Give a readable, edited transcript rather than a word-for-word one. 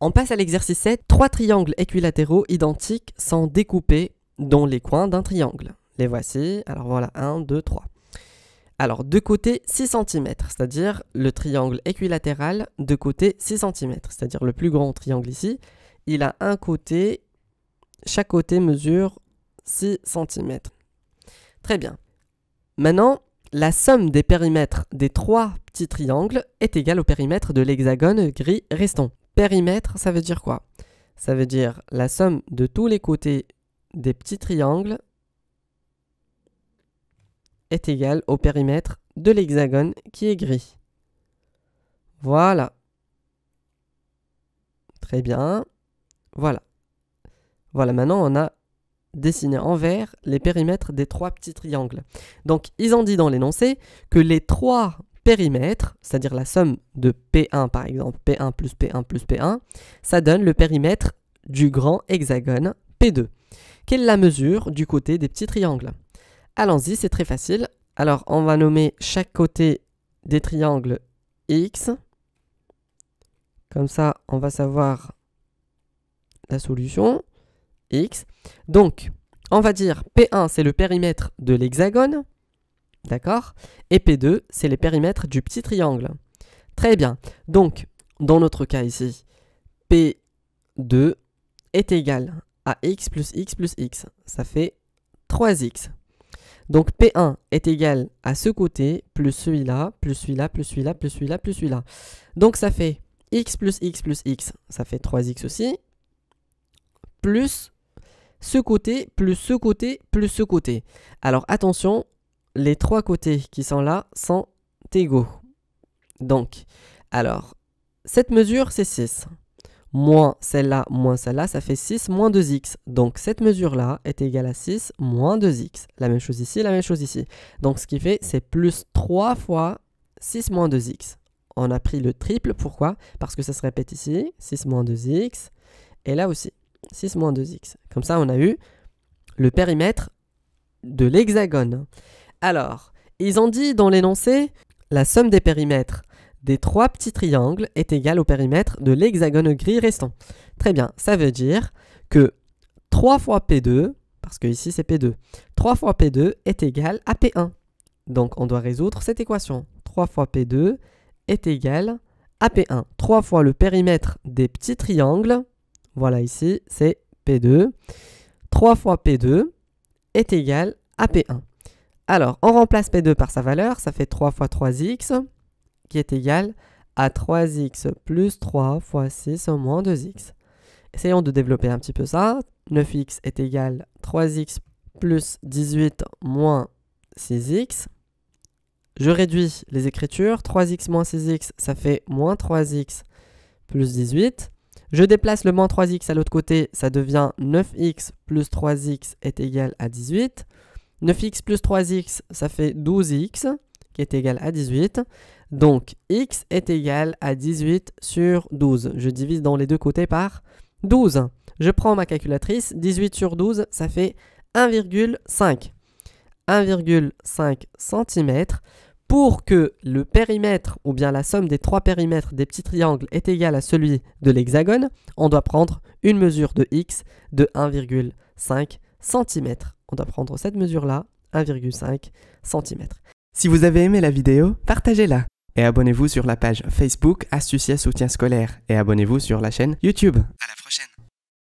On passe à l'exercice 7. 3 triangles équilatéraux identiques sont découpés dans les coins d'un triangle. Les voici. Alors voilà, 1, 2, 3. Alors, de côté 6 cm, c'est-à-dire le triangle équilatéral de côté 6 cm, c'est-à-dire le plus grand triangle ici, il a un côté, chaque côté mesure 6 cm. Très bien. Maintenant, la somme des périmètres des 3 petits triangles est égale au périmètre de l'hexagone gris restant. Périmètre, ça veut dire quoi? Ça veut dire la somme de tous les côtés des petits triangles est égale au périmètre de l'hexagone qui est gris. Voilà. Très bien. Voilà. Voilà, maintenant on a dessiné en vert les périmètres des 3 petits triangles. Donc, ils ont dit dans l'énoncé que les 3 périmètres, c'est-à-dire la somme de P1 par exemple, P1 plus P1 plus P1, ça donne le périmètre du grand hexagone P2. Quelle est la mesure du côté des petits triangles? Allons-y, c'est très facile. Alors, on va nommer chaque côté des triangles X. Comme ça, on va savoir la solution. X. Donc, on va dire P1, c'est le périmètre de l'hexagone. D'accord? Et P2, c'est les périmètres du petit triangle. Très bien. Donc, dans notre cas ici, P2 est égal à X plus X plus X. Ça fait 3X. Donc P1 est égal à ce côté, plus celui-là, plus celui-là, plus celui-là, plus celui-là, plus celui-là. Donc ça fait X plus X plus X, ça fait 3X aussi, plus ce côté, plus ce côté, plus ce côté. Alors attention, les 3 côtés qui sont là sont égaux. Donc, alors, cette mesure c'est 6. Moins celle-là, ça fait 6 moins 2x. Donc cette mesure-là est égale à 6 moins 2x. La même chose ici, la même chose ici. Donc ce qui fait, c'est plus 3 fois 6 moins 2x. On a pris le triple, pourquoi? Parce que ça se répète ici, 6 moins 2x. Et là aussi, 6 moins 2x. Comme ça, on a eu le périmètre de l'hexagone. Alors, ils ont dit dans l'énoncé, la somme des périmètres des 3 petits triangles est égale au périmètre de l'hexagone gris restant. Très bien, ça veut dire que 3 fois P2, parce que ici c'est P2, 3 fois P2 est égal à P1. Donc on doit résoudre cette équation. 3 fois P2 est égal à P1. 3 fois le périmètre des petits triangles, voilà ici c'est P2. 3 fois P2 est égal à P1. Alors on remplace P2 par sa valeur, ça fait 3 fois 3x, qui est égal à 3x plus 3 fois 6 moins 2x. Essayons de développer un petit peu ça. 9x est égal à 3x plus 18 moins 6x. Je réduis les écritures. 3x moins 6x, ça fait moins 3x plus 18. Je déplace le moins 3x à l'autre côté, ça devient 9x plus 3x est égal à 18. 9x plus 3x, ça fait 12x, qui est égal à 18. Donc, x est égal à 18 sur 12. Je divise dans les deux côtés par 12. Je prends ma calculatrice. 18 sur 12, ça fait 1,5. 1,5 cm. Pour que le périmètre, ou bien la somme des 3 périmètres des petits triangles est égale à celui de l'hexagone, on doit prendre une mesure de x de 1,5 cm. On doit prendre cette mesure-là, 1,5 cm. Si vous avez aimé la vidéo, partagez-la. Et abonnez-vous sur la page Facebook Astucia Soutien Scolaire. Et abonnez-vous sur la chaîne YouTube.